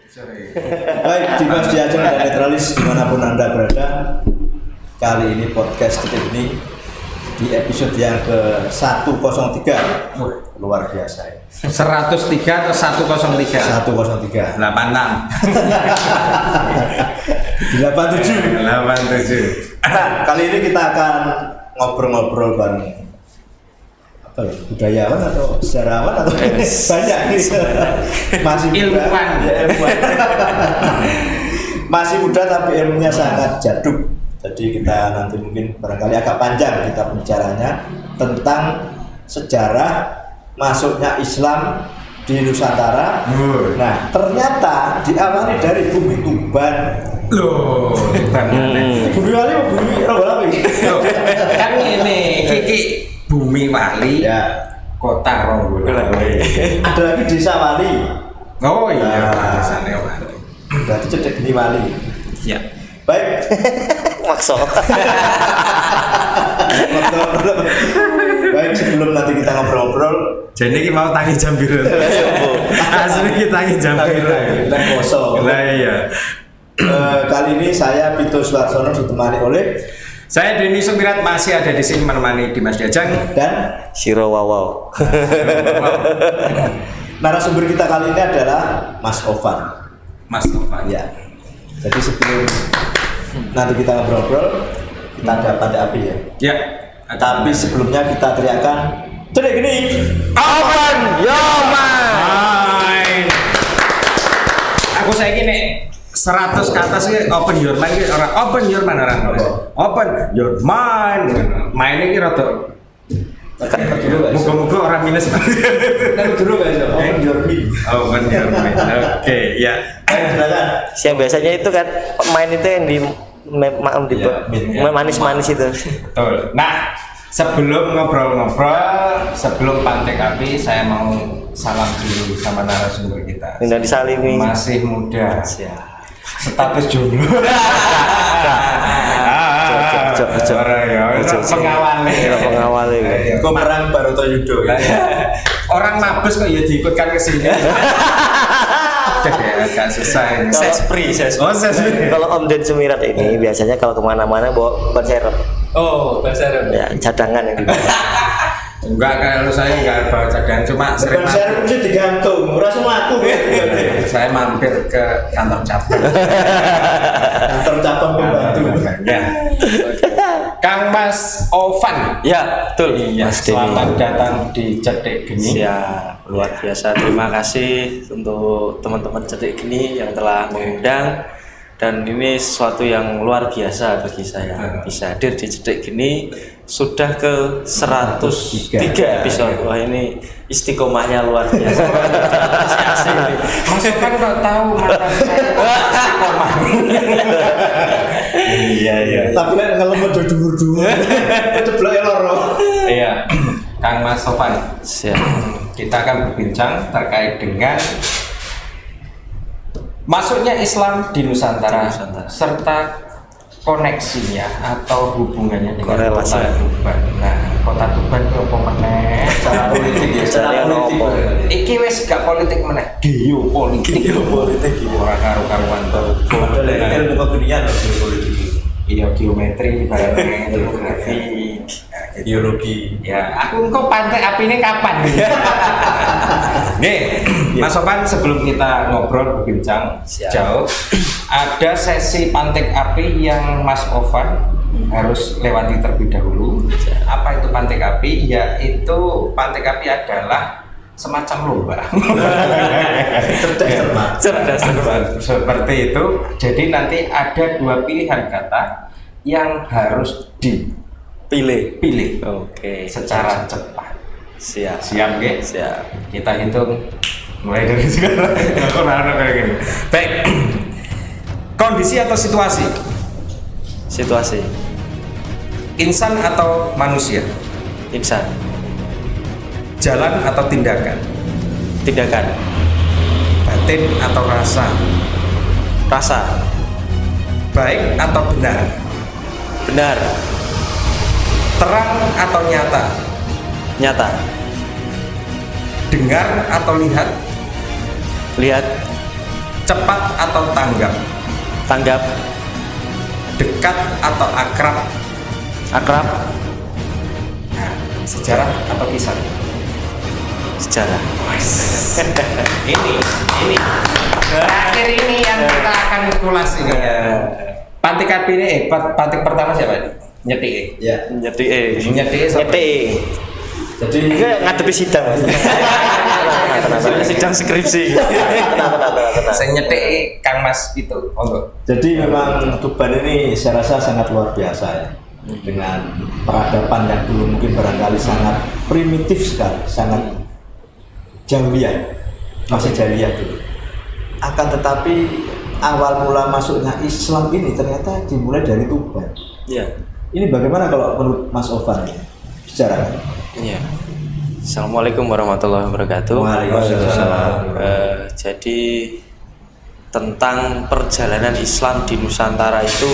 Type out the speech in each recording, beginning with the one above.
Baik, Dimas Diajeng dan Netralis dimanapun Anda berada. Kali ini podcast Detik ini di episode yang ke-103. Luar biasa ya. 103 atau 103? 103. 86. 87. Nah, kali ini kita akan ngobrol-ngobrol bareng budayawan atau sejarawan atau banyak nih. Masih ilmuwan. Ya, ilmuwan. Masih muda tapi ilmunya sangat jaduk. Jadi kita nanti mungkin barangkali agak panjang kita bicaranya tentang sejarah masuknya Islam di Nusantara. Nah, ternyata diawali dari bumi Tuban. Loh, Bumi Wali apa bumi Ronggolawe? kan ini Kiki Bumi Wali, Ya. Kota Ronggolawe. Ada lagi Desa Wali. Oh iya, Nah. desane Wali. Berarti Cedek Geni Wali. Ya. Baik. Makso. Baik, sebelum nanti kita ngobrol-ngobrol, Jadi kita mau tangi jam biru. Asli kita tangi jam biru. kita kosong. Lah iya. Kali ini saya Pito Suarsono ditemani oleh Saya Denny Sumirat masih ada di sini menemani Dimas Diajeng. dan Shiro Wawaw. narasumber kita kali ini adalah Mas Ovan. Mas Novan. Ya. Jadi sebelum nanti kita ngobrol-ngobrol, kita ada pandai api ya. Ya. Tapi sebelumnya kita teriakan Cedek Geni. Open your mind. Hai. Aku saya gini 100 ke atas sih open your mind gitu. Orang open your mind orang. Open your mind. Mainnya ki rada muga-muga orang minus. Kan dulu guys, open your mind. Open your mind. Oke, ya. Silakan. Yang biasanya itu kan main itu yang di Ya, manis-manis itu. Betul. Nah, sebelum ngobrol-ngobrol, sebelum pantek api, saya mau salam dulu sama narasumber kita. Minta disalimi. Masih muda. Siap. Status jomblo. Pengawal. Pengawal itu. Komerang Baroto Yudo. Orang mabes kok ya diikutkan ke sini. Agak susah ini. Oh, sespri. Kalau Om Den Sumirat ini biasanya kalau kemana-mana bawa ban serep. Oh, bahasa Ya, cadangan ini. Enggak, kalau saya enggak bawa cadangan, cuma sering Depan saya mesti digantung, ora semua aku. saya mampir ke kantor cabang. Kantor cabang pembantu. Ya. Kang Mas Ovan. Ya, betul. Iya, Mas Denny. selamat datang di Cedek Geni. Siap, luar biasa. Terima kasih untuk teman-teman Cedek Geni yang telah mengundang, dan ini sesuatu yang luar biasa bagi saya bisa hadir di Cedek Geni. Sudah ke 103 episode. Wah, ini istiqomahnya luar biasa. Asik ini. Mas Ovan kok tahu mantan saya istiqomah. Iya. Tapi nek ngelem aja dhuwur-dhuwur. Ceblok loro. Iya. Kang Mas Ovan. Siap. Kita akan berbincang terkait dengan masuknya Islam di Nusantara, serta koneksinya atau hubungannya dengan Korelasi. Kota Tuban. Nah, Kota Tuban itu apa meneh? Secara politik ya, secara politik. Iki wis gak politik meneh, geopolitik. Geopolitik. Ora karu-karuan to. Ada ilmu kekinian loh geopolitik. Iya, geometri, barangnya, topografi, Biologi. ya, aku engkau pantai api ini kapan? Nih, Mas Ovan, sebelum kita ngobrol berbincang Siap. jauh, ada sesi pantek api yang Mas Ovan harus lewati terlebih dahulu. Apa itu pantek api? Yaitu pantek api adalah semacam lomba. Cerdas. Seperti itu. Jadi nanti ada dua pilihan kata yang harus dipilih Oke. secara cepat. Siap. Siap, nggih? Siap. Kita hitung mulai dari sekarang. Aku rada kayak gini. Baik. Kondisi atau situasi? Situasi. Insan atau manusia? Insan. Jalan atau tindakan? Tindakan. Batin atau rasa? Rasa. Baik atau benar? Benar. Terang atau nyata? Nyata. Dengar atau lihat? Lihat. cepat atau tanggap, Tanggap. dekat atau akrab, Akrab. nah, sejarah atau kisah. Sejarah. ini terakhir ini yang kita akan ulas ini. Pantik api ini, pantik pertama siapa ini? Nyetik. Ya. Nyeti Nyetik. Jadi ngadepi sidang. sidang skripsi. Saya nyetik Kang Mas itu. Jadi memang Tuban ini saya rasa sangat luar biasa ya, dengan peradaban yang dulu mungkin barangkali sangat primitif sekali, sangat jahiliyah, masih jahiliyah dulu. Akan tetapi awal mula masuknya Islam ini ternyata dimulai dari Tuban. Iya. Ini bagaimana kalau menurut Mas Ovan ini bicara? Iya. Assalamualaikum warahmatullahi wabarakatuh. Waalaikumsalam. Jadi tentang perjalanan Islam di Nusantara itu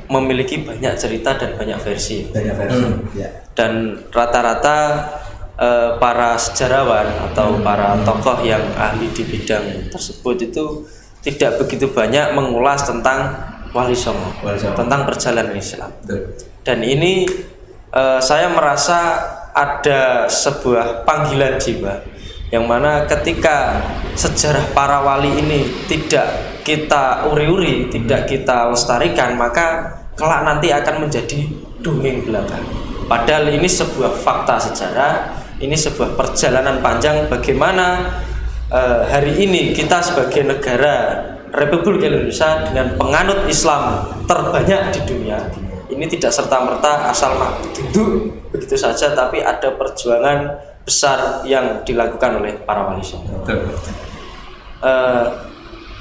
memiliki banyak cerita dan banyak versi. Banyak versi. Ya. Dan rata-rata para sejarawan atau para tokoh yang ahli di bidang tersebut itu tidak begitu banyak mengulas tentang Wali Songo, tentang perjalanan Islam. Dan ini saya merasa ada sebuah panggilan jiwa yang mana ketika sejarah para wali ini tidak kita uri-uri, tidak kita lestarikan, maka kelak nanti akan menjadi dongeng belaka. Padahal ini sebuah fakta sejarah, ini sebuah perjalanan panjang bagaimana hari ini kita sebagai negara Republik Indonesia dengan penganut Islam terbanyak di dunia ini tidak serta-merta asal duduk begitu saja, tapi ada perjuangan besar yang dilakukan oleh para wali songo.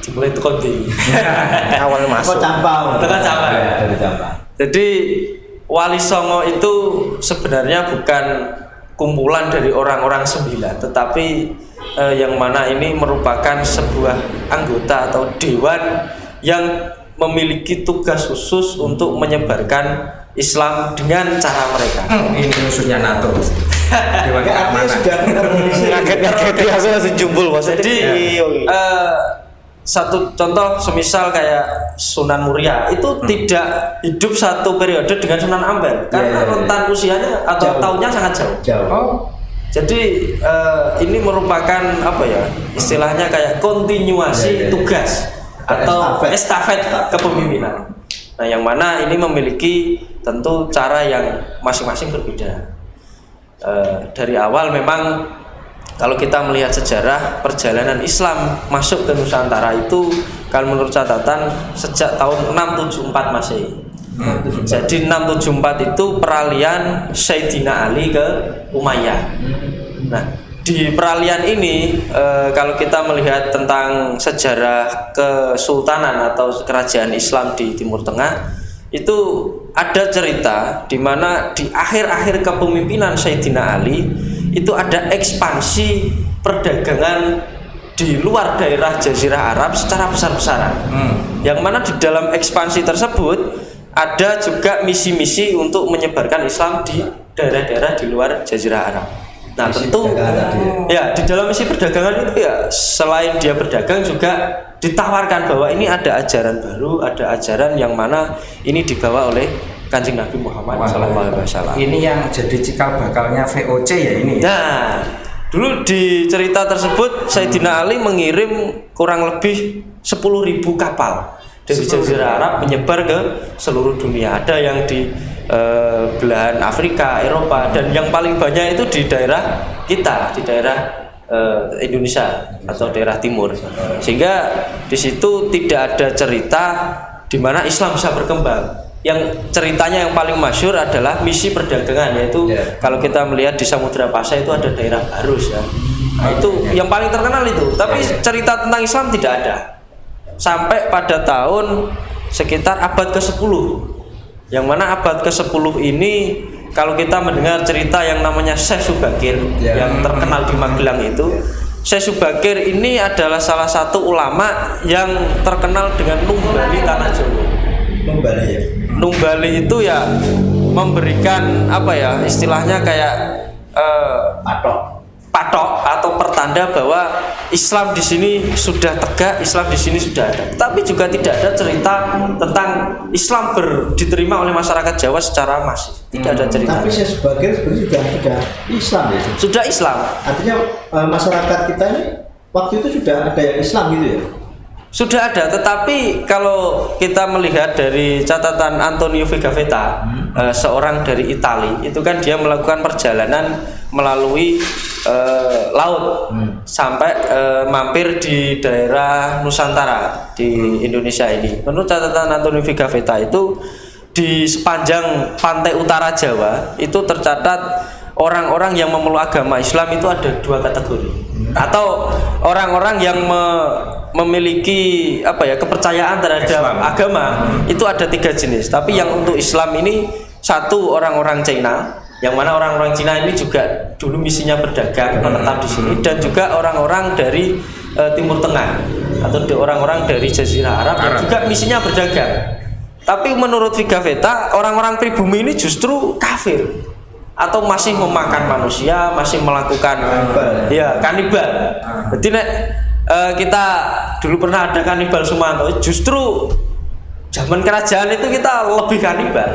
Dimulai tukon di Awal masuk. Campau. Tekan Campau. Ya, dari Campau. Jadi Wali Songo itu sebenarnya bukan kumpulan dari orang-orang 9, tetapi yang mana ini merupakan sebuah anggota atau dewan yang memiliki tugas khusus untuk menyebarkan Islam dengan cara mereka. Ini musuhnya NATO. Dewan Keamanan. Ngaget-ngaget ya langsung jumbul Mas. Jadi satu contoh semisal kayak Sunan Muria itu tidak hidup satu periode dengan Sunan Ampel karena rentan usianya atau tahunnya sangat jauh. Oh, jadi ini merupakan apa ya istilahnya kayak kontinuasi tugas atau estafet kepemimpinan. Nah, yang mana ini memiliki tentu cara yang masing-masing berbeda. Dari awal memang kalau kita melihat sejarah perjalanan Islam masuk ke Nusantara itu kalau menurut catatan sejak tahun 674 Masehi. Jadi 674 itu peralihan Sayyidina Ali ke Umayyah. Nah, di peralihan ini kalau kita melihat tentang sejarah kesultanan atau kerajaan Islam di Timur Tengah itu ada cerita di mana di akhir-akhir kepemimpinan Sayyidina Ali itu ada ekspansi perdagangan di luar daerah Jazirah Arab secara besar-besaran. Yang mana di dalam ekspansi tersebut ada juga misi-misi untuk menyebarkan Islam di daerah-daerah di luar Jazirah Arab. Nah, tentu ya di dalam misi perdagangan itu ya selain dia berdagang juga ditawarkan bahwa ini ada ajaran baru, ada ajaran yang mana ini dibawa oleh Kanjeng Nabi Muhammad SAW. ini yang jadi cikal bakalnya VOC ya ini. Nah, dulu di cerita tersebut Sayyidina Ali mengirim kurang lebih 10.000 kapal dari Jazirah Arab menyebar ke seluruh dunia. Ada yang di belahan Afrika, Eropa, dan yang paling banyak itu di daerah kita, di daerah Indonesia atau daerah timur. Sehingga di situ tidak ada cerita di mana Islam bisa berkembang. Yang ceritanya yang paling masyhur adalah misi perdagangan, yaitu kalau kita melihat di Samudra Pasai itu ada daerah Barus ya. Nah, itu yang paling terkenal itu. Tapi cerita tentang Islam tidak ada. Sampai pada tahun sekitar abad ke-10. Yang mana abad ke-10 ini kalau kita mendengar cerita yang namanya Syekh Subakir yang terkenal di Magelang itu, Syekh Subakir ini adalah salah satu ulama yang terkenal dengan Numbali Tanah Jawa. Numbali ya. Numbali itu ya memberikan apa ya istilahnya kayak patok atau pertanda tanda bahwa Islam di sini sudah tegak, Islam di sini sudah ada. Tapi juga tidak ada cerita tentang Islam diterima oleh masyarakat Jawa secara masif. Tidak ada cerita. Tapi saya sebagian sebenarnya sudah Islam ya. Sudah Islam. Artinya masyarakat kita ini waktu itu sudah ada yang Islam gitu ya. Sudah ada, tetapi kalau kita melihat dari catatan Antonio Vigavetta, seorang dari Italia, itu kan dia melakukan perjalanan melalui laut sampai mampir di daerah Nusantara di Indonesia ini. Menurut catatan Antonio Vigavetta itu di sepanjang pantai utara Jawa itu tercatat orang-orang yang memeluk agama Islam itu ada 2 kategori, atau orang-orang yang memiliki kepercayaan terhadap Islam. Agama itu ada 3 jenis. Tapi yang untuk Islam ini, satu orang-orang Cina, yang mana orang-orang Cina ini juga dulu misinya berdagang menetap di sini, dan juga orang-orang dari Timur Tengah atau orang-orang dari Jazirah Arab yang juga misinya berdagang. Tapi menurut Vigavetta, orang-orang pribumi ini justru kafir atau masih memakan manusia, masih melakukan kanibal. Jadi kita dulu pernah ada kanibal Sumanto, justru zaman kerajaan itu kita lebih kanibal.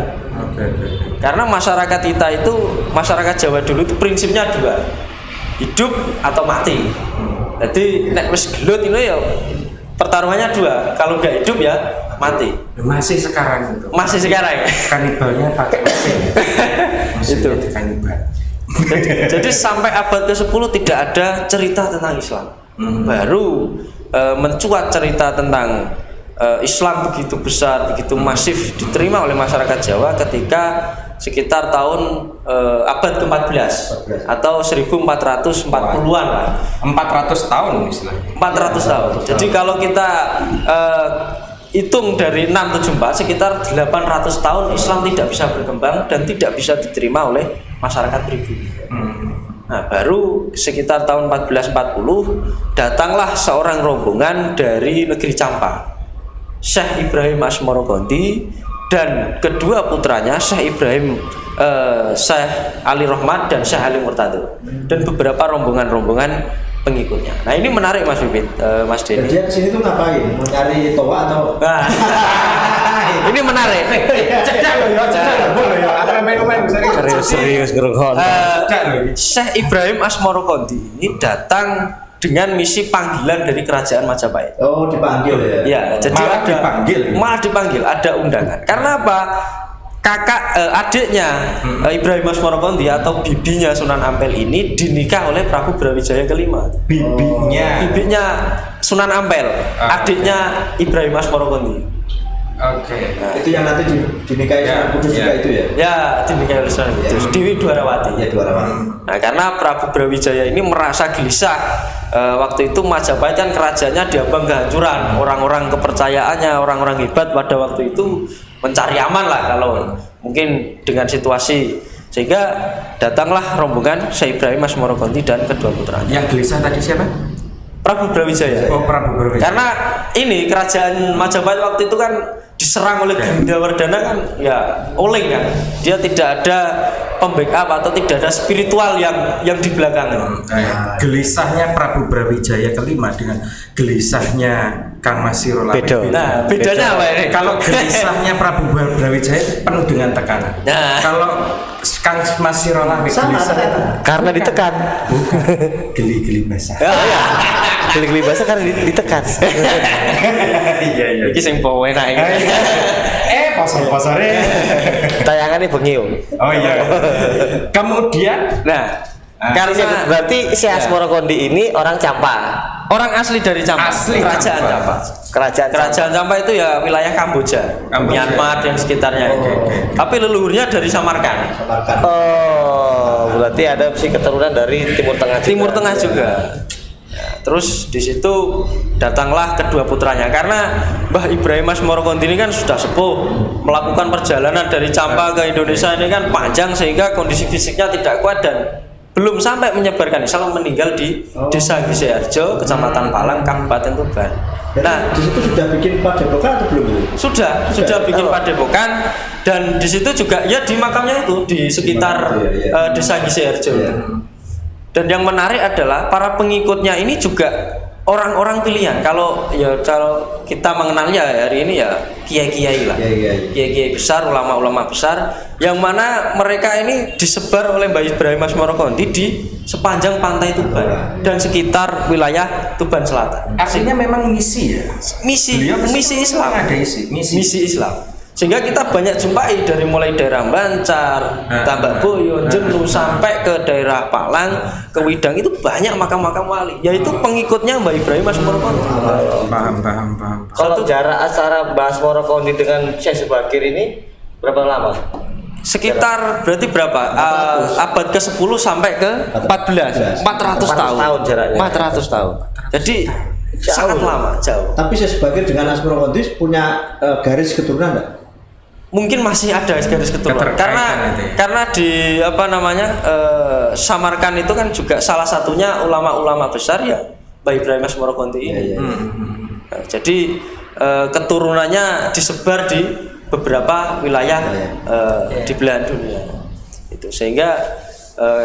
Karena masyarakat kita itu, masyarakat Jawa dulu itu prinsipnya 2, hidup atau mati. Jadi nek wis gelut ini ya pertarungannya 2, kalau nggak hidup ya mati. Masih sekarang itu. Masih sekarang. Kanibalnya pakai mesin. Itu kanibal. Jadi sampai abad ke-10 tidak ada cerita tentang Islam. Baru mencuat cerita tentang Islam begitu besar, begitu masif diterima oleh masyarakat Jawa ketika sekitar tahun abad ke-14 atau 1440-an lah. 400 tahun istilahnya. 400 tahun. Jadi kalau kita hitung dari 674, sekitar 800 tahun Islam tidak bisa berkembang dan tidak bisa diterima oleh masyarakat pribumi. Nah, baru sekitar tahun 1440 datanglah seorang rombongan dari negeri Campa, Syekh Ibrahim Asmorogondi, dan kedua putranya Syekh Ibrahim, Syekh Ali Rohmat dan Syekh Ali Murtado, dan beberapa rombongan-rombongan pengikutnya. Nah, ini menarik Mas Bibit, Mas Denny. Dia kesini tuh ngapain? Mau nyari toa atau? Nah, ini menarik. Serius Syekh Ibrahim Asmorogondi ini datang dengan misi panggilan dari kerajaan Majapahit. Oh, dipanggil ya? Ya, jadi malah dipanggil, ada undangan. Karena apa? Adiknya Ibrahim Asmorogondi atau bibinya Sunan Ampel ini dinikah oleh Prabu Brawijaya kelima. Bibinya Sunan Ampel, adiknya Ibrahim Asmorogondi. Oke. Nah, itu yang nanti dinikahi Sunan Kudus juga itu ya? Ya, dinikahi oleh Sunan Kudus, Dewi Dwarawati. Ya, Dwarawati. Nah, karena Prabu Brawijaya ini merasa gelisah. Waktu itu Majapahit kan kerajaannya diambang kehancuran. Orang-orang kepercayaannya, orang-orang hebat pada waktu itu mencari aman lah kalau mungkin dengan situasi, sehingga datanglah rombongan Syekh Ibrahim Asmorogondi dan kedua putranya. Yang gelisah tadi siapa? Prabu Brawijaya. Oh, Prabu Brawijaya. Karena ini kerajaan Majapahit waktu itu kan diserang oleh Gandawardhana kan, ya oleng kan. Dia tidak ada pembackup atau tidak ada spiritual yang di belakangnya. Gelisahnya Prabu Brawijaya kelima dengan gelisahnya Kang Masiro Beda. Nah, bedanya apa ini? Kalau gelisahnya Prabu Brawijaya penuh dengan tekanan. Nah. Kalau Kang Masiro gelisah karena ditekan. Geli-geli basah. Geli-geli basah karena ditekan. Iya. Iki sing powe enak iki. Pasar-pasare. Tayangannya bengi. Oh iya. Kemudian, karena berarti Syekh Asmorogondi ini orang Campa. orang asli dari Campa, kerajaan Campa. Kerajaan Campa itu ya wilayah Kamboja, Myanmar dan sekitarnya. Tapi leluhurnya dari Samarkand. Oh, berarti ada si keturunan dari Timur Tengah. Timur Tengah juga. Terus di situ datanglah kedua putranya, karena Mbah Ibrahim Asmorogondi ini kan sudah sepuh, melakukan perjalanan dari Campa ke Indonesia ini kan panjang, sehingga kondisi fisiknya tidak kuat dan belum sampai menyebarkan Islam, meninggal di Desa Giseharjo, Kecamatan Palang, Kabupaten Tuban. Nah, di situ sudah bikin padepokan atau belum? Sudah bikin padepokan, dan di situ juga ya di makamnya itu di sekitar Desa Giseharjo. Dan yang menarik adalah para pengikutnya ini juga orang-orang pilihan. Kalau kita mengenalnya hari ini ya kiai-kiai lah, kiai-kiai besar, ulama-ulama besar, yang mana mereka ini disebar oleh Mbah Ibrahim Asmoro Konti di sepanjang pantai Tuban dan sekitar wilayah Tuban Selatan. Artinya memang misi ya. Misi Islam. Ada misi Islam. Sehingga kita banyak jumpai dari mulai daerah Bancar, Tambak Boyo, Jemlu sampai ke daerah Palang, ke Widang itu banyak makam-makam wali. Yaitu pengikutnya Mbah Ibrahim Asmoro Konti. Paham. Kalau jarak antara Mbah Asmoro Konti dengan Syekh Subakir ini berapa lama? Sekitar berarti berapa? Abad ke-10 sampai ke 14. 400 tahun jaraknya. 400 tahun. Jadi sangat lama, jauh. Tapi saya sebagai dengan Asmoro Konti punya garis keturunan enggak? Mungkin masih ada garis keturunan karena di Samarkand itu kan juga salah satunya ulama-ulama besar ya Mbah Ibrahim Asmoro Konti ini. Nah, jadi keturunannya disebar di beberapa wilayah di belahan dunia itu, sehingga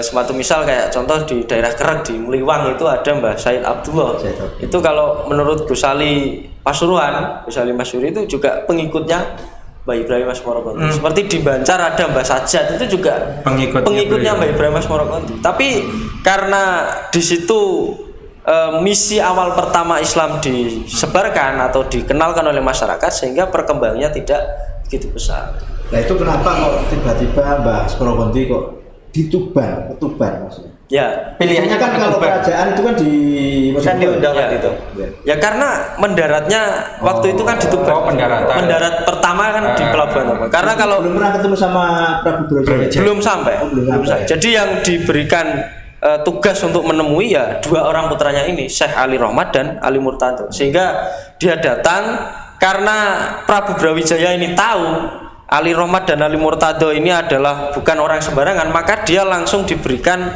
semacam misal kayak contoh di daerah Kerek di Meliwang itu ada Mbah Said Abdullah. Itu kalau menurut Gusali Pasuruan, Gusali Masuri itu juga pengikutnya Mbah Ibrahim Asmoro Konti. Seperti di Bancar ada Mbah Sajat itu juga pengikutnya Mbah Ibrahim Asmoro Konti. Tapi karena di situ misi awal pertama Islam disebarkan atau dikenalkan oleh masyarakat, sehingga perkembangannya tidak begitu besar. Nah itu kenapa kok tiba-tiba Mbah Asmoro Konti kok di Tuban, ke Tuban maksudnya? Ya, pilihannya kan kalau kerajaan itu kan di undangan itu. Ya karena mendaratnya waktu itu kan di Tuban. Mendarat pertama kan di Pelabuhan Tuban. Karena kalau belum pernah ketemu sama Prabu Brawijaya. Belum sampai. Jadi yang diberikan tugas untuk menemui ya dua orang putranya ini, Syekh Ali Rohmat dan Ali Murtado. Sehingga dia datang karena Prabu Brawijaya ini tahu Ali Rohmat dan Ali Murtado ini adalah bukan orang sembarangan, maka dia langsung diberikan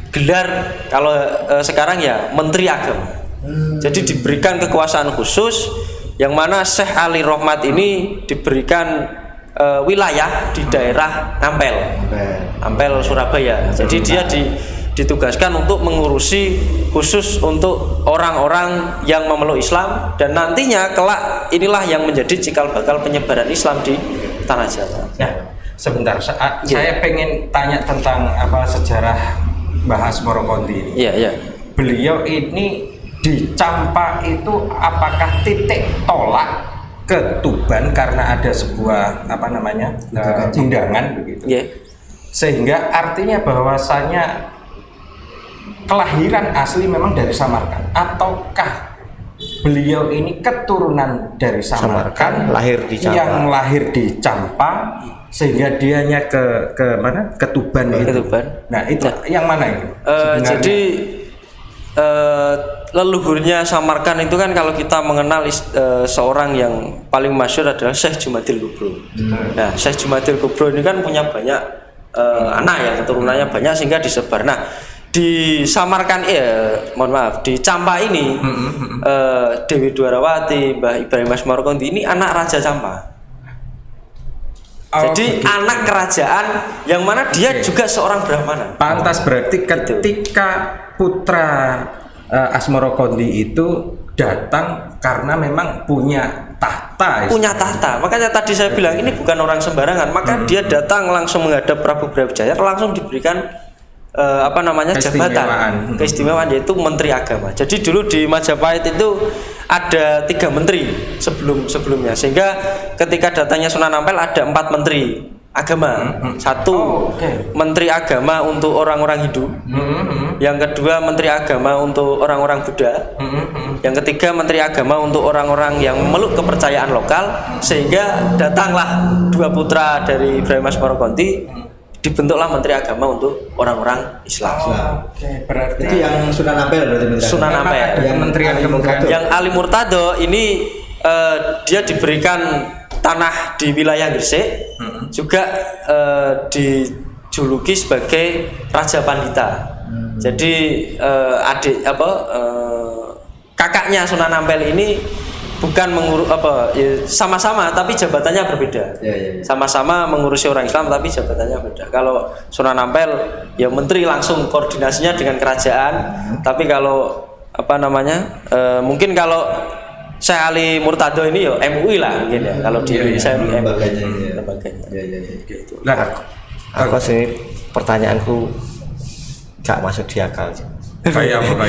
gelar kalau sekarang ya Menteri Agama. Jadi diberikan kekuasaan khusus yang mana Syekh Ali Rohmat ini diberikan wilayah di daerah Ampel Surabaya. Jadi dia ditugaskan untuk mengurusi khusus untuk orang-orang yang memeluk Islam, dan nantinya kelak inilah yang menjadi cikal bakal penyebaran Islam di tanah Jawa. Nah, sebentar, saya pengen tanya tentang sejarah Mbah Asmoro Konti ini. Iya. Beliau ini di Campa itu apakah titik tolak ke Tuban karena ada sebuah undangan begitu? Iya. Sehingga artinya bahwasannya kelahiran asli memang dari Samarkand, ataukah beliau ini keturunan dari Samarkand lahir di Campa. yang lahir di Campa sehingga dianya ke mana? Ke Tuban itu. Nah, itu yang mana itu? Jadi leluhurnya Samarkand itu kan kalau kita mengenal seorang yang paling masyhur adalah Syekh Jumadil Kubro. Nah, Syekh Jumadil Kubro ini kan punya banyak anak yang keturunannya banyak sehingga disebar. Nah, di Samarkand di Campa ini Dewi Dwarawati, Mbah Ibrahim Asmoro Konti ini anak Raja Campa. Jadi anak kerajaan yang mana dia juga seorang Brahmana. Pantas berarti ketika putra Asmoro Konti itu datang karena memang punya tahta. Punya tahta. Makanya tadi saya bilang ini bukan orang sembarangan. Maka dia datang langsung menghadap Prabu Brawijaya, langsung diberikan jabatan keistimewaan yaitu Menteri Agama. Jadi dulu di Majapahit itu ada 3 menteri sebelumnya, sehingga ketika datangnya Sunan Ampel ada 4 menteri agama. Satu Menteri Agama untuk orang-orang Hindu, yang kedua Menteri Agama untuk orang-orang Buddha, yang ketiga Menteri Agama untuk orang-orang yang memeluk kepercayaan lokal. Sehingga datanglah 2 putra dari Ibrahim Asmoro Konti, dibentuklah Menteri Agama untuk orang-orang Islam. Berarti itu yang Sunan Ampel berarti Sunan Ampel. Yang Menteri Agama. Yang Ali Murtado ini dia diberikan tanah di wilayah Gresik, juga dijuluki sebagai Raja Pandita. Jadi kakaknya Sunan Ampel ini bukan mengurus apa ya, sama-sama tapi jabatannya berbeda. Ya. Sama-sama mengurusi orang Islam tapi jabatannya beda. Kalau Sunan Ampel ya menteri langsung koordinasinya dengan kerajaan. Tapi kalau apa namanya mungkin kalau Syekh Ali Murtado ini ya MUI lah mungkin ya. Kalau di Indonesia ini lembaganya. Ya. Gitu. Nah, Aku sih pertanyaanku gak masuk di akal. kayak apa?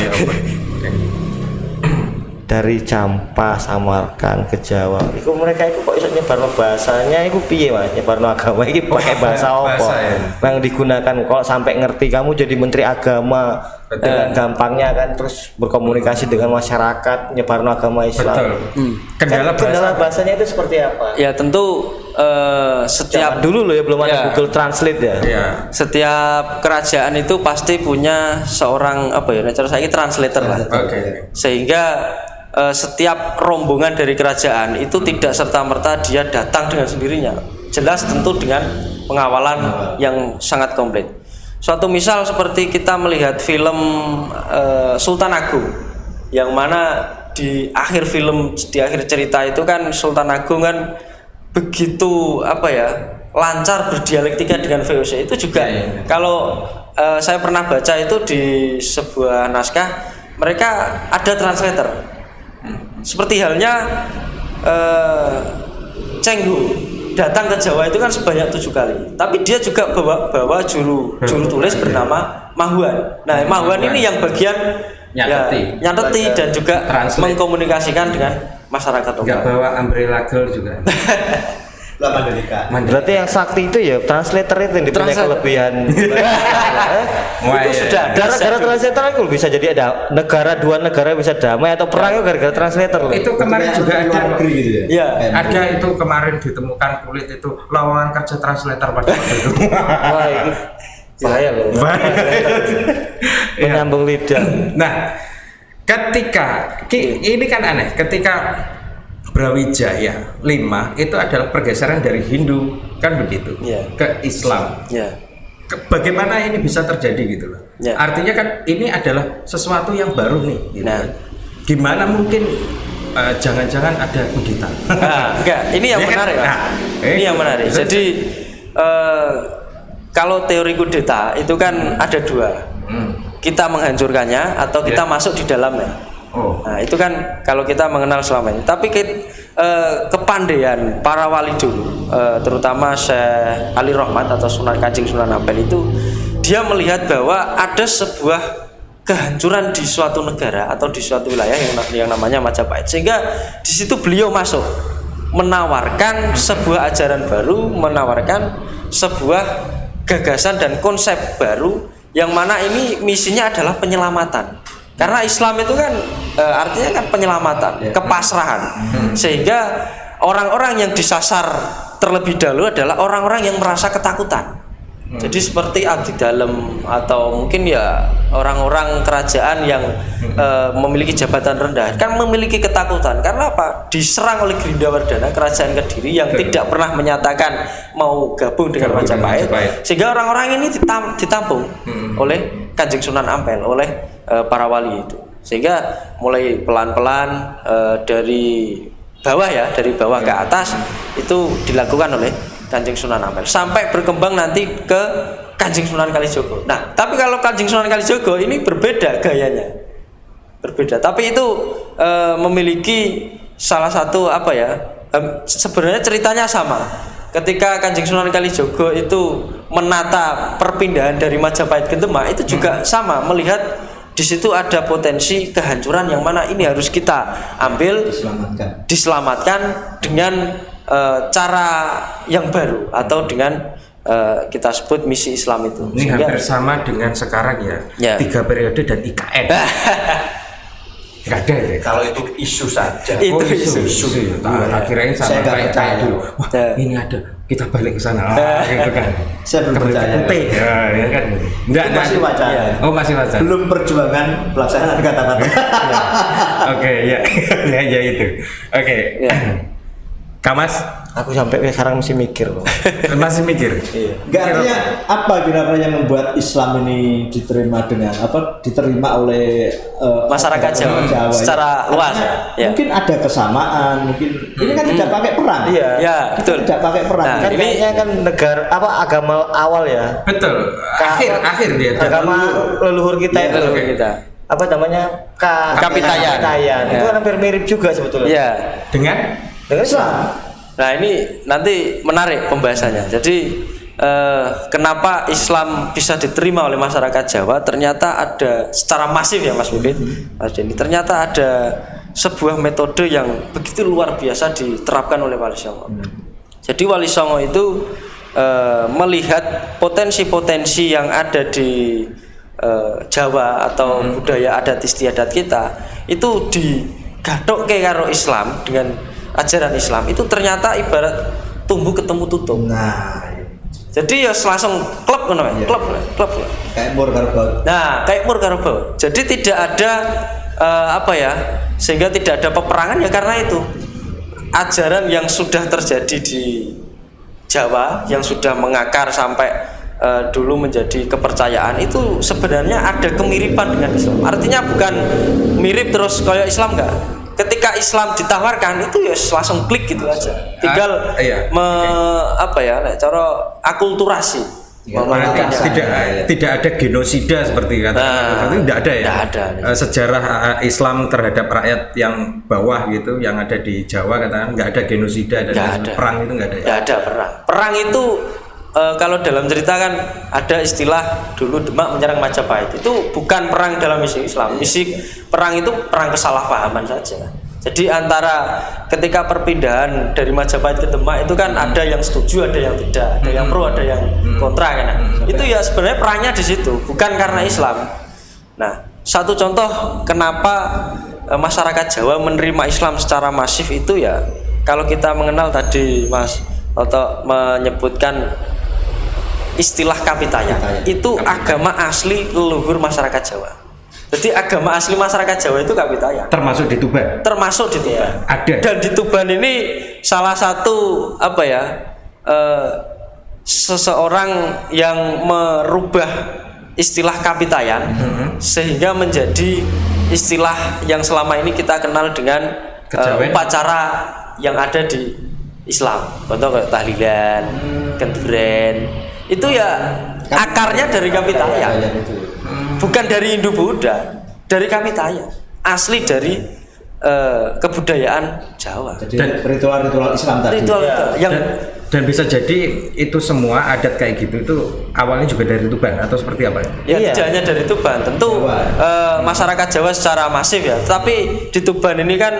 Dari Campa, Samarkand ke Jawa. Iku mereka iku kok iso nyebarno bahasanya iku piye, Mas? Nyebarno agama iki pakai bahasa apa? ya. Yang digunakan kok sampai ngerti kamu jadi menteri agama. Dengan gampangnya kan terus berkomunikasi dengan masyarakat, nyebarno agama Islam. Betul. Kendala bahasanya itu seperti apa? Ya tentu setiap Dulu loh ya belum ada Ya. Google Translate ya. Iya. setiap kerajaan itu pasti punya seorang apa ya cara saya translator lah. Oke. Sehingga setiap rombongan dari kerajaan itu tidak serta-merta dia datang dengan sendirinya. Jelas tentu dengan pengawalan yang sangat komplit. Suatu misal seperti kita melihat film Sultan Agung, yang mana di akhir film, di akhir cerita itu kan Sultan Agung kan begitu apa ya lancar berdialektika dengan VOC itu juga. Kalau saya pernah baca itu di sebuah naskah mereka ada translator. Seperti halnya Cenggu datang ke Jawa itu kan sebanyak 7 kali, tapi dia juga bawa juru tulis bernama Mahuan. Nah, Mahuan ini yang bagian nyateti dan juga mengkomunikasikan dengan masyarakat lokal. Nggak bawa umbrella girl juga. Lah Mandalika. Berarti yang sakti itu ya translator itu yang punya kelebihan. Itu sudah ada. Gara-gara translator itu bisa jadi ada dua negara bisa damai atau perang itu gara-gara translator. Itu kemarin juga ada gitu ya. Iya. Ada itu kemarin ditemukan kulit itu lawangan kerja translator pada waktu itu. Wah, itu bahaya loh. Menyambung lidah. Nah, ketika ini kan aneh, ketika Brawijaya 5 itu adalah pergeseran dari Hindu kan begitu ke Islam. Bagaimana ini bisa terjadi gitu loh? Artinya kan ini adalah sesuatu yang baru nih. Gitu. Nah, gimana mungkin jangan-jangan ada kudeta? Enggak, ini yang menarik. Ini yang menarik. Jadi kalau teori kudeta itu kan ada dua. Kita menghancurkannya atau kita masuk di dalamnya. Nah, itu kan kalau kita mengenal selama ini. Tapi kepandaian para wali dulu, terutama Syekh Ali Rahmat atau Kanjeng Sunan Ampel itu, dia melihat bahwa ada sebuah kehancuran di suatu negara atau di suatu wilayah yang namanya Majapahit. Sehingga di situ beliau masuk menawarkan sebuah ajaran baru, menawarkan sebuah gagasan dan konsep baru yang mana ini misinya adalah penyelamatan. Karena Islam itu kan artinya kan penyelamatan, kepasrahan. Sehingga orang-orang yang disasar terlebih dahulu adalah orang-orang yang merasa ketakutan. Jadi seperti abdi dalam atau mungkin ya orang-orang kerajaan yang memiliki jabatan rendah kan memiliki ketakutan. Karena apa? Diserang oleh Grindawardana, kerajaan Kediri yang tidak pernah menyatakan mau gabung dengan Majapahit. Sehingga orang-orang ini ditampung oleh Kanjeng Sunan Ampel, oleh para wali itu. Sehingga mulai pelan-pelan dari bawah ya, dari bawah ke atas itu dilakukan oleh Kanjeng Sunan Ampel sampai berkembang nanti ke Kanjeng Sunan Kalijogo. Nah, tapi kalau Kanjeng Sunan Kalijogo ini berbeda gayanya. Berbeda, tapi itu memiliki salah satu apa ya? Sebenarnya ceritanya sama. Ketika Kanjeng Sunan Kalijogo itu menata perpindahan dari Majapahit ke Demak itu juga sama, melihat di situ ada potensi kehancuran yang mana ini harus kita ambil, diselamatkan dengan cara yang baru atau dengan kita sebut misi Islam itu. Ini hampir sama dengan sekarang ya. 3 periode dan IKN. Nggak ada ya? Kalau itu isu saja. Itu isu. Akhirnya sama kayak dulu. Wah, ini ada. Kita balik ke sana. Gitu kan. Saya belum percaya. Ya kan. Enggak masih wacana. Oh, masih wacana. Belum perjuangan pelaksanaan kata-kata. Oke, ya. Ya itu. Oke. Kamas Aku sampai sekarang masih mikir loh. masih mikir. Iya. Enggak, artinya apa kira-kira yang membuat Islam ini diterima oleh Masyarakat Jawa secara luas, ya. Mungkin ada kesamaan, mungkin ini kan tidak pakai perang. Iya. Ya, betul. Tidak pakai perang. Nah, Kan ini kayaknya kan negara agama awal ya. Betul. Akhir dia. Agama leluhur kita Iya, itu. leluhur kita. Apa namanya? Kapitayan. Itu kan hampir mirip juga sebetulnya. Ya. Dengan Islam. Nah, ini nanti menarik pembahasannya. Jadi kenapa Islam bisa diterima oleh masyarakat Jawa? Ternyata ada secara masif ya Mas Bibit, Mas Denny. Ternyata ada sebuah metode yang begitu luar biasa diterapkan oleh Wali Songo. Jadi Wali Songo itu melihat potensi-potensi yang ada di Jawa atau budaya adat istiadat kita itu digadhokke karo Islam dengan ajaran Islam itu ternyata ibarat tumbuh ketemu tutup. Nah, jadi ya langsung klub ngono ya, klub. kayak mur karo baut. Nah, kayak mur karo baut. Jadi tidak ada sehingga tidak ada peperangan ya karena itu ajaran yang sudah terjadi di Jawa yang sudah mengakar sampai dulu menjadi kepercayaan itu sebenarnya ada kemiripan dengan Islam. Artinya bukan mirip terus kayak Islam enggak. Ketika Islam ditawarkan itu ya langsung klik gitu aja. Tinggal cara akulturasi. berarti tidak ada genosida seperti kata berarti tidak ada ya. Tidak ada. Sejarah Islam terhadap rakyat yang bawah gitu yang ada di Jawa katakan nggak ada genosida dan perang itu nggak ada. Tidak ada perang. Perang itu kalau dalam cerita kan ada istilah dulu Demak menyerang Majapahit itu bukan perang dalam misi Islam. Misi perang itu perang kesalahpahaman saja. Jadi antara ketika perpindahan dari Majapahit ke Demak itu kan ada yang setuju, ada yang tidak, ada yang pro, ada yang kontra kan. Itu ya sebenarnya perangnya di situ, bukan karena Islam. Nah, satu contoh kenapa masyarakat Jawa menerima Islam secara masif itu ya kalau kita mengenal tadi Mas Toto menyebutkan istilah Kapitayan. Itu agama asli leluhur masyarakat Jawa. Jadi agama asli masyarakat Jawa itu Kapitayan. Termasuk di Tuban. Termasuk di Tuban. Ada. Dan di Tuban ini salah satu seseorang yang merubah istilah Kapitayan sehingga menjadi istilah yang selama ini kita kenal dengan upacara yang ada di Islam. Contoh kayak tahlilan, kenduren. Itu ya akarnya dari Kapitayan. Bukan dari Hindu Buddha, dari Kapitayan, asli dari kebudayaan Jawa. Jadi ritual-ritual Islam tadi. Dan bisa jadi itu semua adat kayak gitu itu awalnya juga dari Tuban atau seperti apa? Ya tidak hanya dari Tuban, tentu masyarakat Jawa secara masif ya. Tapi di Tuban ini kan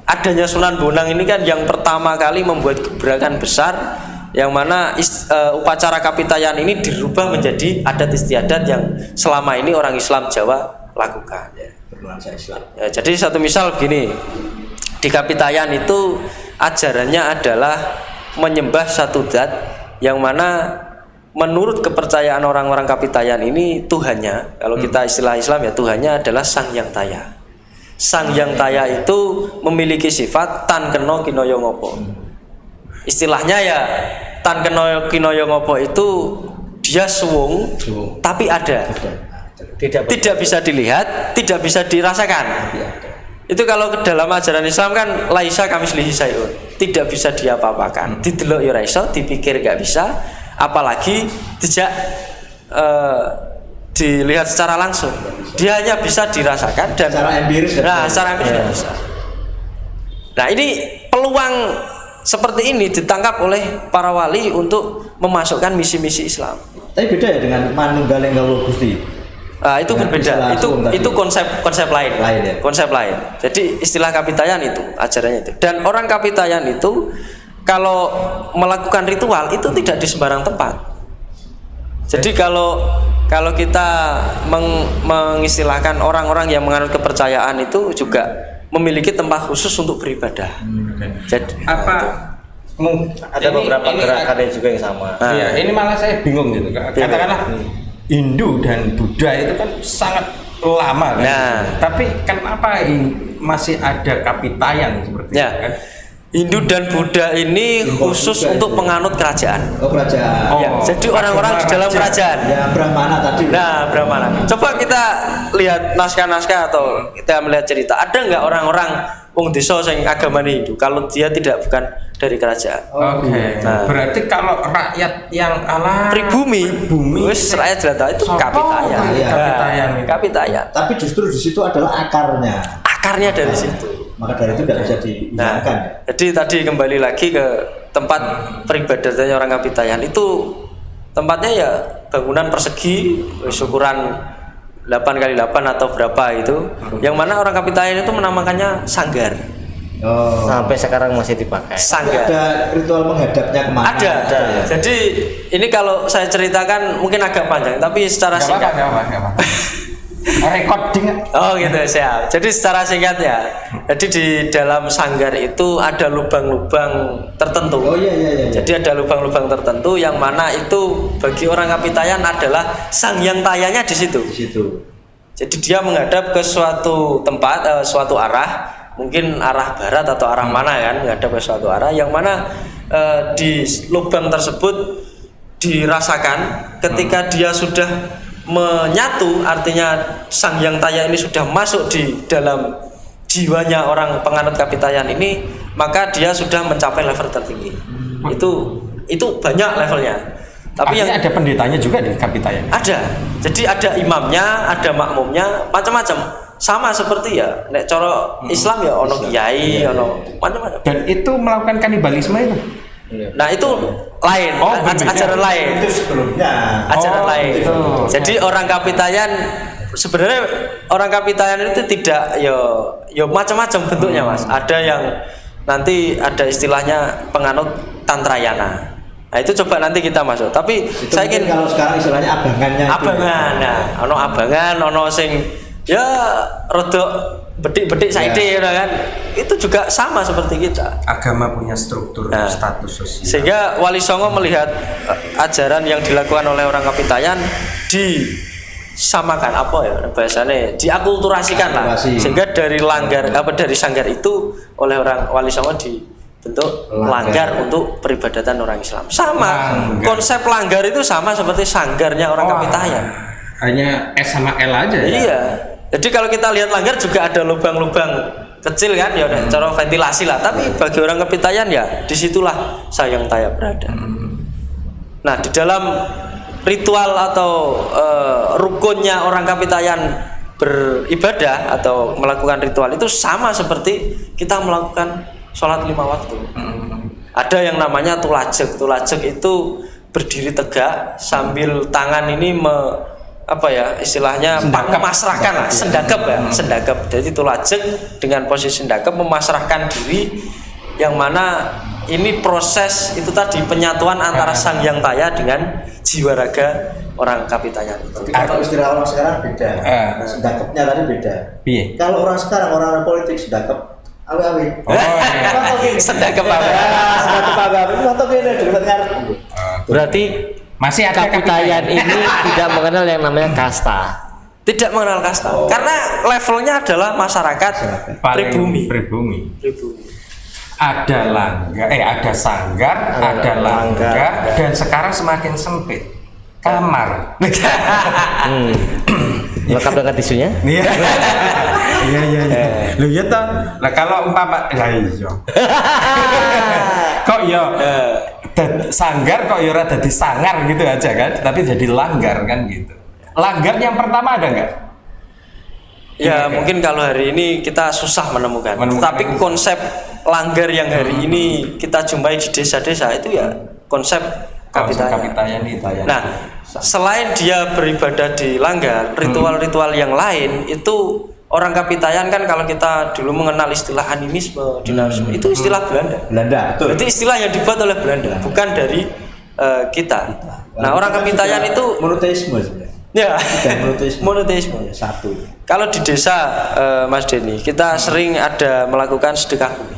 adanya Sunan Bonang ini kan yang pertama kali membuat gebrakan besar. Yang mana upacara Kapitayan ini dirubah menjadi adat istiadat yang selama ini orang Islam Jawa lakukan. Bernuansa Islam. Ya, jadi satu misal begini, di Kapitayan itu ajarannya adalah menyembah satu zat yang mana menurut kepercayaan orang-orang Kapitayan ini Tuhannya, kalau kita istilah Islam ya Tuhannya adalah Sang Hyang Taya. Sang Hyang Taya itu memiliki sifat tan kena kinoyo ngopo. Istilahnya ya tan kinoyo ngopo itu dia suwung tapi ada. Tidak bisa dilihat, tidak bisa dirasakan. Itu kalau ke dalam ajaran Islam kan laisa kamislihi syai'un. Tidak bisa diapa-apakan. Didelok ya ora iso, dipikir enggak bisa, apalagi tidak dilihat secara langsung. Dia hanya bisa dirasakan dan secara empiris. Secara empiris enggak bisa. Nah, ini peluang seperti ini ditangkap oleh para wali untuk memasukkan misi-misi Islam. Tapi beda ya dengan manunggaling kawula Gusti. Itu berbeda. Itu konsep lain. Ya? Konsep lain. Jadi istilah Kapitayan itu ajarannya itu. Dan orang Kapitayan itu kalau melakukan ritual itu tidak di sembarang tempat. Jadi kalau kita mengistilahkan orang-orang yang menganut kepercayaan itu juga memiliki tempat khusus untuk beribadah. Jadi ada beberapa gerakan juga yang sama. Iya, ini malah saya bingung gitu. Katakanlah Hindu dan Buddha itu kan sangat lama kan. Nah, tapi kenapa masih ada Kapitayan seperti itu kan? Hindu dan Buddha ini khusus Buddha untuk itu. penganut kerajaan. Oh, kerajaan. Oh. Ya, jadi orang-orang di dalam kerajaan. Ya, Brahmana tadi. Nah, Brahmana. Coba kita lihat naskah-naskah atau kita melihat cerita. Ada nggak orang-orang wong desa yang agamanya Hindu kalau dia bukan dari kerajaan? Oke. Nah. Berarti kalau rakyat yang ala Pribumi, wis rakyat jelata itu Sopo? kapitayan. Iya. Kapitayan. Kapitayan. Tapi justru di situ adalah akarnya. Akarnya dari situ. Maka dari itu tidak bisa Nah, dihilangkan. jadi tadi kembali lagi ke tempat peribadatannya orang kapitayan itu tempatnya ya bangunan persegi ukuran 8x8 atau berapa itu, yang mana orang kapitayan itu menamakannya sanggar. Oh. Sampai sekarang masih dipakai. Sanggar. Ada ritual menghadapnya kemana? Ada. ya? Jadi ini kalau saya ceritakan mungkin agak panjang, tapi secara Gak singkat. apa-apa. Recording. Oh gitu, siap. Jadi secara singkat ya. Jadi di dalam sanggar itu ada lubang-lubang tertentu. Oh iya. Jadi ada lubang-lubang tertentu yang mana itu bagi orang kapitayan adalah sang yang tayanya di situ. Di situ. Jadi dia menghadap ke suatu tempat, suatu arah, mungkin arah barat atau arah mana kan, menghadap ke suatu arah yang mana di lubang tersebut dirasakan ketika dia sudah menyatu, artinya sang yang taya ini sudah masuk di dalam jiwanya orang penganut kapitayan ini, maka dia sudah mencapai level tertinggi. Itu banyak levelnya. Tapi yang ada pendetanya juga di kapitayan. ada. Jadi ada imamnya, ada makmumnya, macam-macam. Sama seperti ya nek cara Islam ya ono kiai, ono macam-macam. Dan itu melakukan kanibalisme itu. Nah, itu lain, Oh, berbeda. ajaran lain. Itu sebelumnya. Ajaran Oh, lain. gitu. Jadi orang kapitayan sebenarnya orang kapitayan itu tidak ya macam-macam bentuknya, Mas. Ada yang nanti ada istilahnya penganut tantrayana. Nah, itu coba nanti kita masuk. Tapi Itu saya ingin kalau sekarang istilahnya abangannya. itu. abangan. Nah, ono abangan, ono sing ya rodok bedik-bedik saiki kan. Itu juga sama seperti kita. Agama punya struktur Nah, status sosial. Sehingga Wali Songo melihat ajaran yang dilakukan oleh orang kapitayan disamakan apa ya bahasanya, diakulturasikan lah. Akulturasi. Sehingga dari dari sanggar itu oleh orang Wali Songo dibentuk langgar untuk peribadatan orang Islam. Sama Langgar. konsep langgar itu sama seperti sanggarnya orang kapitayan. Hanya S sama L aja ya. Iya. Jadi kalau kita lihat langgar juga ada lubang-lubang kecil kan ya cara ventilasi lah. Tapi bagi orang kapitayan ya disitulah sayang taya berada. Nah, di dalam ritual atau rukunnya orang kapitayan beribadah atau melakukan ritual itu sama seperti kita melakukan sholat 5 waktu. Ada yang namanya tulajek. Tulajek itu berdiri tegak sambil tangan ini istilahnya memasrahkan lah, sendagap ya, sendagap. Jadi tulajek dengan posisi sendagap memasrahkan diri, yang mana ini proses itu tadi penyatuan antara sang yang taya dengan jiwa raga orang kapitayan. Tapi kalau istilah orang sekarang beda. Sedakapnya tadi beda. Piye? Kalau orang sekarang orang politik sedakap awi-awi. Oh, iya. Sendagap apa? Sedakap awi-awi. Contoh ini dulu ngarep. Berarti Masih ada kapitayan ini tidak mengenal yang namanya kasta. Tidak mengenal kasta. Karena levelnya adalah masyarakat pribumi. Pribumi. Pribumi. Ada langgar, ada sanggar, ada langgar, dan sekarang semakin sempit. Kamar. Lengkap dengan tisunya? Iya. Iya. Lu ya toh. Lah kalau umpama ya iya. Kok ya sanggar kok ya rada disangar gitu aja kan, tapi jadi langgar kan gitu. Langgar yang pertama ada nggak? Ya mungkin kalau hari ini kita susah menemukan. Tapi konsep langgar yang hari ini kita jumpai di desa-desa itu ya konsep kapitayan itu. Nah, selain dia beribadah di langgar, ritual-ritual yang lain itu orang kapitayan kan kalau kita dulu mengenal istilah animisme, dinamisme itu istilah Belanda. Betul. Itu istilah yang dibuat oleh Belanda, bukan dari kita. Nah, orang kapitayan itu monoteisme sebenarnya. ya Monoteisme. Satu. Kalau di desa Mas Denny, kita sering ada melakukan sedekah bumi.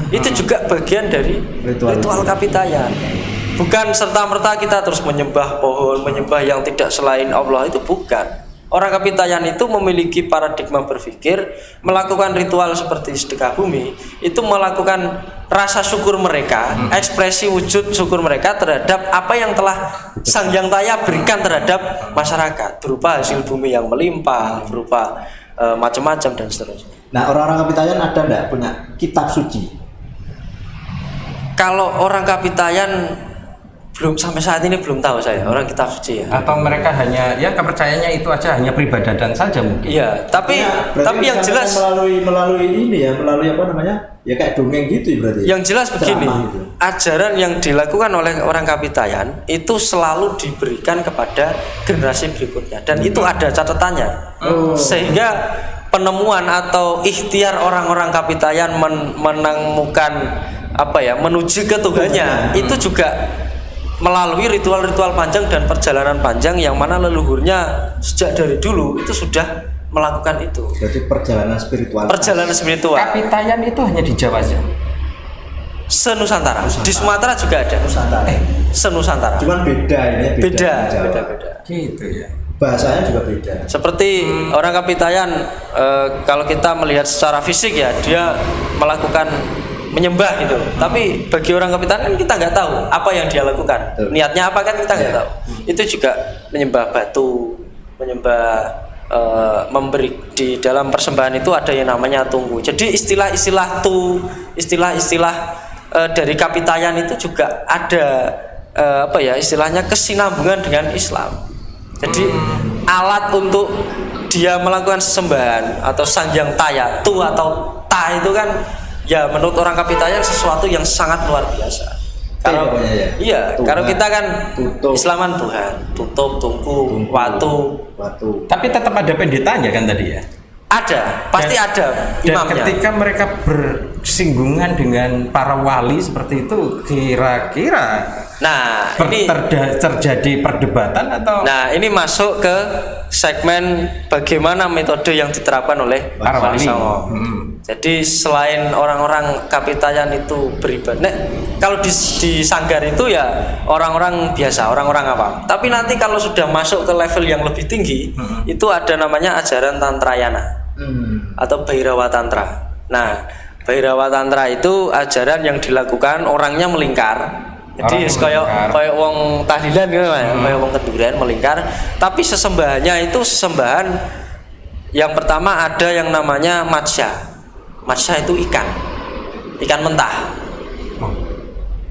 Itu juga bagian dari ritual kapitayan. Bukan serta-merta kita terus menyembah pohon, menyembah yang tidak selain Allah, itu bukan. Orang kapitayan itu memiliki paradigma berpikir, melakukan ritual seperti sedekah bumi, itu melakukan rasa syukur mereka, ekspresi wujud syukur mereka terhadap apa yang telah Sang Hyang Taya berikan terhadap masyarakat berupa hasil bumi yang melimpah, berupa macam-macam dan seterusnya. Nah, orang-orang Kapitayan ada enggak punya kitab suci? Kalau orang Kapitayan belum sampai saat ini belum tahu saya orang kitab suci ya. Atau mereka hanya ya kepercayaannya itu aja, hanya peribadatan saja mungkin. Iya, tapi Berarti yang jelas melalui ini ya, melalui apa namanya? Ya kayak dongeng gitu berarti. yang jelas begini, Ceramah gitu. ajaran yang dilakukan oleh orang Kapitayan itu selalu diberikan kepada generasi berikutnya dan itu ada catatannya. Sehingga penemuan atau ikhtiar orang-orang Kapitayan menemukan menuju ke Tuhannya itu juga melalui ritual-ritual panjang dan perjalanan panjang yang mana leluhurnya sejak dari dulu itu sudah melakukan itu. Berarti perjalanan spiritual. Perjalanan spiritual. Kapitayan itu hanya di Jawa saja. Senusantara. Di Sumatera juga ada. Nusantara. Senusantara. Cuman beda ini ya, Beda. Gitu ya. Bahasanya juga beda. Seperti orang Kapitayan, kalau kita melihat secara fisik ya dia melakukan menyembah gitu. Tapi bagi orang Kapitayan kan kita nggak tahu apa yang dia lakukan. Betul. Niatnya apa kan kita nggak tahu. Itu juga menyembah batu, menyembah memberi di dalam persembahan itu ada yang namanya tunggu. Jadi istilah-istilah dari Kapitayan itu juga ada istilahnya kesinambungan dengan Islam. Jadi alat untuk dia melakukan sesembahan atau Sang Hyang Taya tu atau ta itu kan ya menurut orang Kapitayan sesuatu yang sangat luar biasa. Kalau iya, Tuhan, kalau kita kan tutup. Islaman Tuhan, tutup, tungku, watu. Tapi tetap ada pendetanya kan tadi ya. Ada, pasti ada Dan imamnya. ketika mereka bersinggungan dengan para wali seperti itu, kira-kira Nah, ini terjadi perdebatan atau? Nah, ini masuk ke segmen bagaimana metode yang diterapkan oleh Para Wali wali. Songo. Jadi selain orang-orang Kapitayan itu beribadah, kalau di Sanggar itu ya orang-orang biasa, orang-orang apa. Tapi nanti kalau sudah masuk ke level yang lebih tinggi, itu ada namanya ajaran Tantrayana atau Bhairawa Tantra. Nah, Bhairawa Tantra itu ajaran yang dilakukan orangnya melingkar. Jadi kayak wong tahlilan gitu ya, kayak wong keduren melingkar. Tapi sesembahannya itu sesembahan yang pertama ada yang namanya matsya. Matsya itu ikan mentah.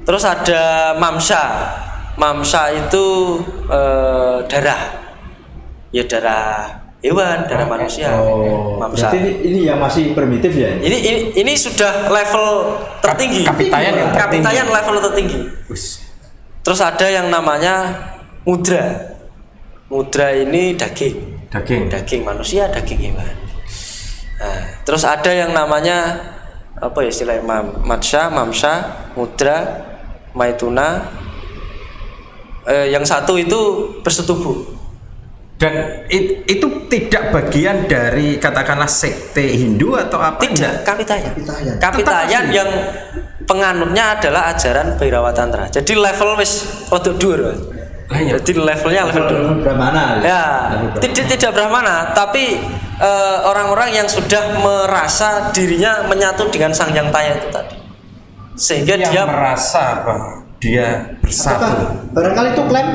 Terus ada mamsa. Mamsa itu darah. Ya darah hewan, darah manusia. Mamsa. Berarti ini yang masih primitif ya? Ini sudah level tertinggi. Kapitayan level tertinggi. Terus ada yang namanya mudra. Mudra ini daging manusia, daging hewan. Nah, terus ada yang namanya apa ya istilahnya matsya, mamsa, mudra, maituna. Yang satu itu bersetubuh. Dan itu tidak bagian dari katakanlah sekte Hindu atau apa? Tidak, Kapitayan yang penganutnya adalah ajaran Bhairawa Tantra. Jadi level wis rodok dhuwur. Jadi levelnya level dulu. Brahmana. Ya, tidak Brahmana, tapi orang-orang yang sudah merasa dirinya menyatu dengan Sang Hyang Taya itu tadi. Sehingga yang dia merasa bahwa dia bersatu. Barangkali itu klaim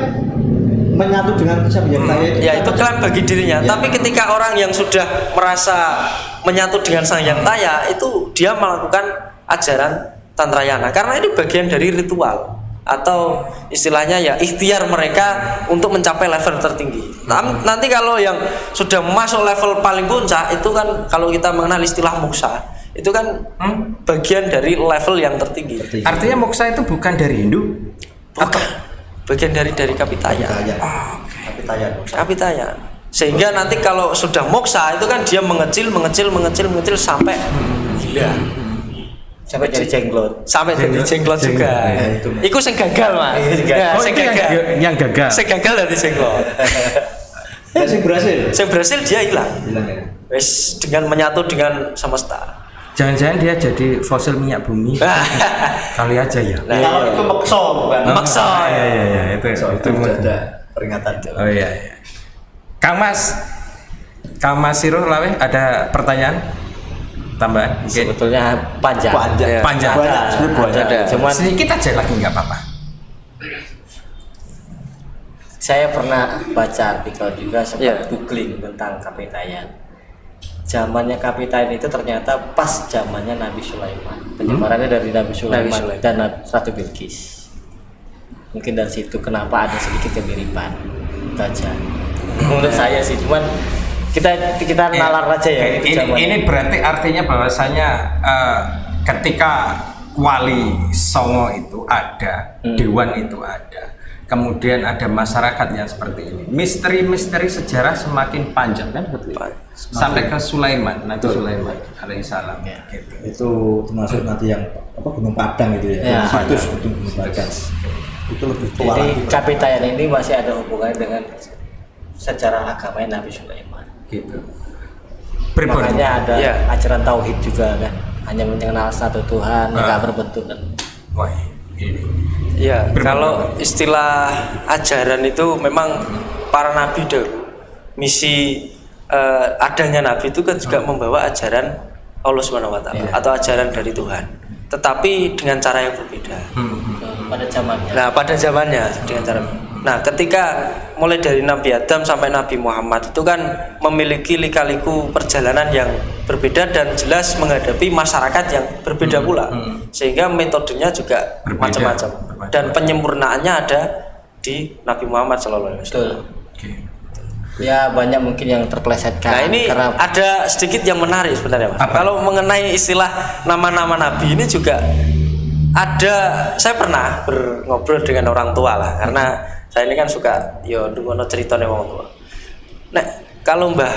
menyatu dengan Sang Hyang Taya itu. Ya itu klaim bagi dirinya. Ya. Tapi ketika orang yang sudah merasa menyatu dengan Sang Hyang Taya itu dia melakukan ajaran Tantrayana karena ini bagian dari ritual atau istilahnya ya ikhtiar mereka untuk mencapai level tertinggi. Nanti kalau yang sudah masuk level paling puncak itu kan kalau kita mengenal istilah moksa itu kan bagian dari level yang tertinggi. Artinya moksa itu bukan dari Hindu? Bukan. Bagian dari Kapitayan. Kapitayan. Sehingga nanti kalau sudah moksa itu kan dia mengecil sampai gila. Sampai jadi jenglot. Sampai jadi jenglot juga. Iku sing gagal, Mas. Ya, sing gagal. Yang gagal. Sing gagal dari jenglot. Sing berhasil. Sing berhasil dia hilang. Ya. Wes dengan menyatu dengan semesta. Jangan-jangan dia jadi fosil minyak bumi. Kali aja ya. Nah, kalau itu makso bukan? Makso. Iya, itu ada peringatan. Oh iya. Kang Mas Siro Lawe ada pertanyaan? Tambahan? Mungkin Sebetulnya panjang. Panjang. Panjang. Banyak, sebenarnya banyak. Ada. Cuman sedikit aja lagi nggak apa-apa. saya pernah baca artikel juga sempat Iya. googling tentang Kapitayan. Zamannya Kapitayan itu ternyata pas zamannya Nabi Sulaiman. Penyebarannya dari Nabi Sulaiman Sulaiman. dan Ratu Bilqis. Mungkin dari situ kenapa ada sedikit kemiripan. Itu aja. Menurut saya sih, cuman kita nalar aja ya. itu zamannya. Ini berarti artinya bahwasanya ketika Wali Songo itu ada, Dewan itu ada, kemudian ada masyarakat yang seperti ini, misteri-misteri sejarah semakin panjang kan betul? Sampai ke Sulaiman, Nabi Sulaiman alaihissalam. Ya. Gitu. Itu termasuk nanti yang Gunung Padang gitu ya. Ya, Situs Gunung Padang. Itu lebih tua Jadi lagi. Kapitayan ini masih ada hubungannya dengan sejarah agamanya Nabi Sulaiman. Gitu. Pripun? Makanya ada Ya. ajaran tauhid juga kan, hanya mengenal satu Tuhan yang nggak berbentuk kan. Wah, ini. Ya, kalau istilah ajaran itu memang para nabi dahulu, misi adanya nabi itu kan juga membawa ajaran Allah Subhanahu wa taala atau ajaran dari Tuhan. Tetapi dengan cara yang berbeda. Pada zamannya. Nah, pada zamannya dengan cara. Nah, ketika mulai dari Nabi Adam sampai Nabi Muhammad itu kan memiliki lika-liku perjalanan yang berbeda dan jelas menghadapi masyarakat yang berbeda pula. Sehingga metodenya juga Berbeda. macam-macam. Dan penyempurnaannya ada di Nabi Muhammad SAW. Betul. Oke. Ya banyak mungkin yang terpelesetkan. Nah, ini karena ada sedikit yang menarik sebenarnya, Mas. Apa? Kalau mengenai istilah nama-nama nabi ini juga ada, saya pernah ngobrol dengan orang tua lah, karena saya ini kan suka ndungono ceritane wong tua. Nek kalau Mbah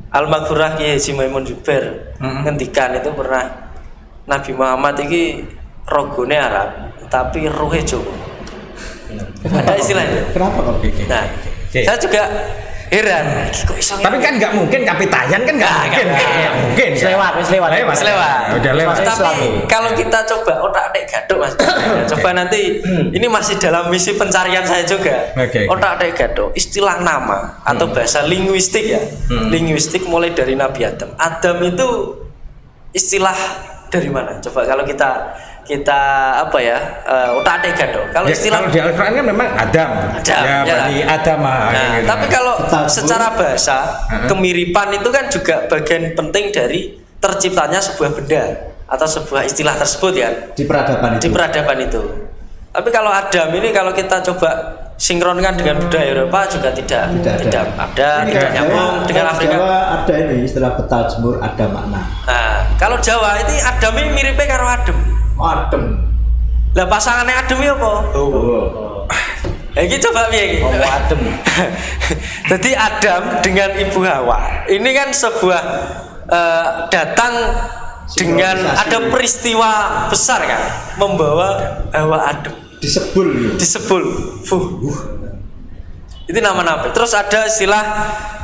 Al-Maghfurah Kiai Haji Maimun Zubair ngendikan itu pernah Nabi Muhammad ini rogone Arab tapi ruhe Jawa. Ada istilahnya. Kenapa kok? Nah, Oke. saya juga heran. Kok iso Tapi kan nggak mungkin Kapitayan kan nggak mungkin. Nggak mungkin. Wis lewat, wis lewat. Mas lewat. Udah lewat. Tapi kalau kita coba otak-atik gaduk Mas. Coba nanti ini masih dalam misi pencarian saya juga. Oke. Otak-atik gaduk, istilah nama atau bahasa linguistik ya. Linguistik mulai dari Nabi Adam. Adam itu istilah dari mana? Coba kalau kita apa ya? Otak-atik gaduk. Kalau Ya, istilah kalau di Al-Quran kan memang Adam. Adam, Ya, ya. Bani Adam. Nah, gitu. tapi kalau Betul. secara bahasa kemiripan itu kan juga bagian penting dari terciptanya sebuah benda atau sebuah istilah tersebut ya Di peradaban di itu. peradaban itu. Tapi kalau Adam ini kalau kita coba sinkronkan dengan budaya Eropa juga tidak ada, Ini tidak kalau nyambung Jawa- dengan kalau Afrika. Jawa ada ini istilah betal jemur ada makna. Nah, kalau Jawa ini Adam ini miripnya karo Adem. Adem. Lah pasangannya Adem ya apa? Oh. Ya iki coba piye iki? Oh, Adem. Jadi Adam dengan Ibu Hawa ini kan sebuah datang dengan ada peristiwa besar kan membawa Hawa Adam Disebul. disebul. Itu nama Nabi. Terus ada istilah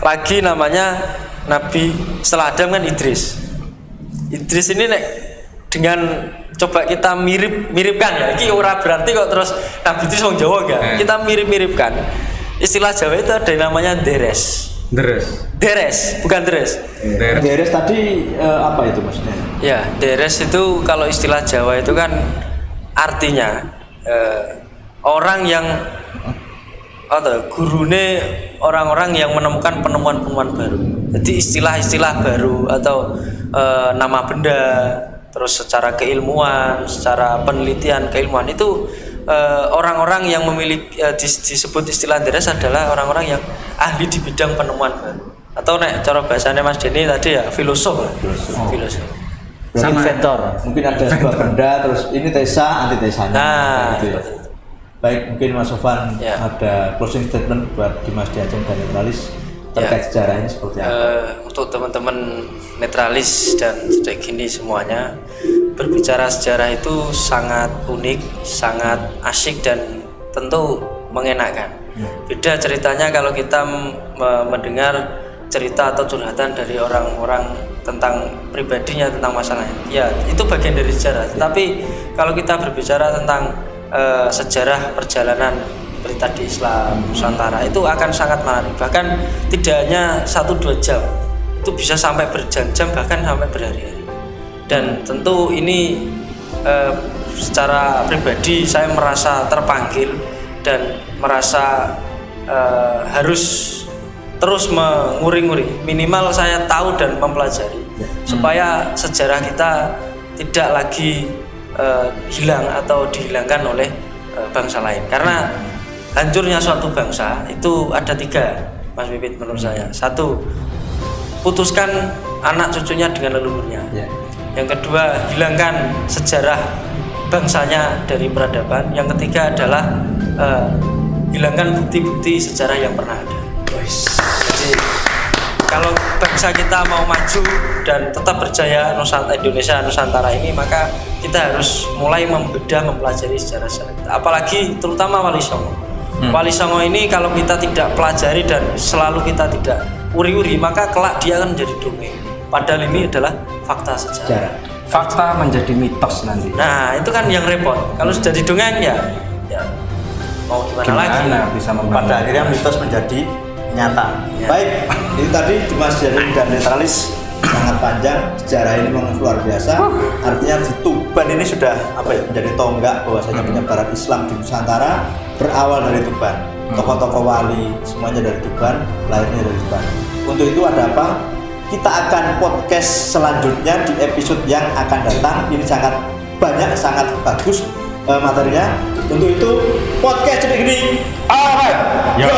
lagi namanya Nabi setelah Adam kan Idris. Idris ini nek dengan coba kita miripkan ya. Ini ora berarti kok terus Nabi Idris wong Jawa enggak. Kita mirip-miripkan. Istilah Jawa itu ada yang namanya deres. Deres, bukan deres. Deres tadi apa itu maksudnya? Ya, deres itu kalau istilah Jawa itu kan artinya orang yang atau gurune orang-orang yang menemukan penemuan-penemuan baru. Jadi istilah-istilah baru atau nama benda, terus secara keilmuan, secara penelitian keilmuan itu orang-orang yang memiliki disebut istilah deres adalah orang-orang yang ahli di bidang penemuan baru. Atau nek cara bahasanya Mas Denny tadi ya filosof. Filosof. Sama inventor. Mungkin ada sebuah benda terus ini tesa antitesanya. Nah, gitu ya. Baik, mungkin Mas Sofan Ya. ada closing statement buat Dimas Diajeng dan Netralis terkait sejarah ini seperti apa? Untuk teman-teman netralis dan sedek gini semuanya, berbicara sejarah itu sangat unik, sangat asyik dan tentu mengenakan. Beda ceritanya kalau kita mendengar cerita atau curhatan dari orang-orang tentang pribadinya, tentang masalahnya. Ya, itu bagian dari sejarah. Tapi kalau kita berbicara tentang sejarah perjalanan berita di Islam Nusantara itu akan sangat menarik. Bahkan tidak hanya 1-2 jam, itu bisa sampai berjam-jam bahkan sampai berhari-hari. Dan tentu ini secara pribadi saya merasa terpanggil dan merasa harus terus menguri-nguri, minimal saya tahu dan mempelajari supaya sejarah kita tidak lagi hilang atau dihilangkan oleh bangsa lain. Karena hancurnya suatu bangsa itu ada 3, Mas Pipit, menurut saya. 1, putuskan anak cucunya dengan leluhurnya. Yang kedua, hilangkan sejarah bangsanya dari peradaban. Yang ketiga adalah hilangkan bukti-bukti sejarah yang pernah ada. Jadi kalau bangsa kita mau maju dan tetap berjaya, Indonesia Nusantara ini, maka kita harus mulai membedah, mempelajari sejarah-sejarah kita. Apalagi terutama Wali Songo. Wali Songo ini kalau kita tidak pelajari dan selalu kita tidak uri-uri, maka kelak dia akan menjadi dongeng. Padahal ini adalah fakta sejarah. Fakta menjadi mitos nanti. Nah, itu kan yang repot. Kalau sudah didongeng ya mau gimana lagi? Bisa Pada akhirnya mitos menjadi nyata. Baik, itu tadi Dimas Jarin dan Netralis sangat panjang, sejarah ini memang luar biasa. Artinya di Tuban ini sudah menjadi tonggak bahwasanya penyebaran Islam di Nusantara berawal dari Tuban. Tokoh-tokoh wali semuanya dari Tuban, lahirnya dari Tuban. Untuk itu ada apa? Kita akan podcast selanjutnya di episode yang akan datang. Ini sangat banyak, sangat bagus materinya. Untuk itu podcast jadi gini. Ya,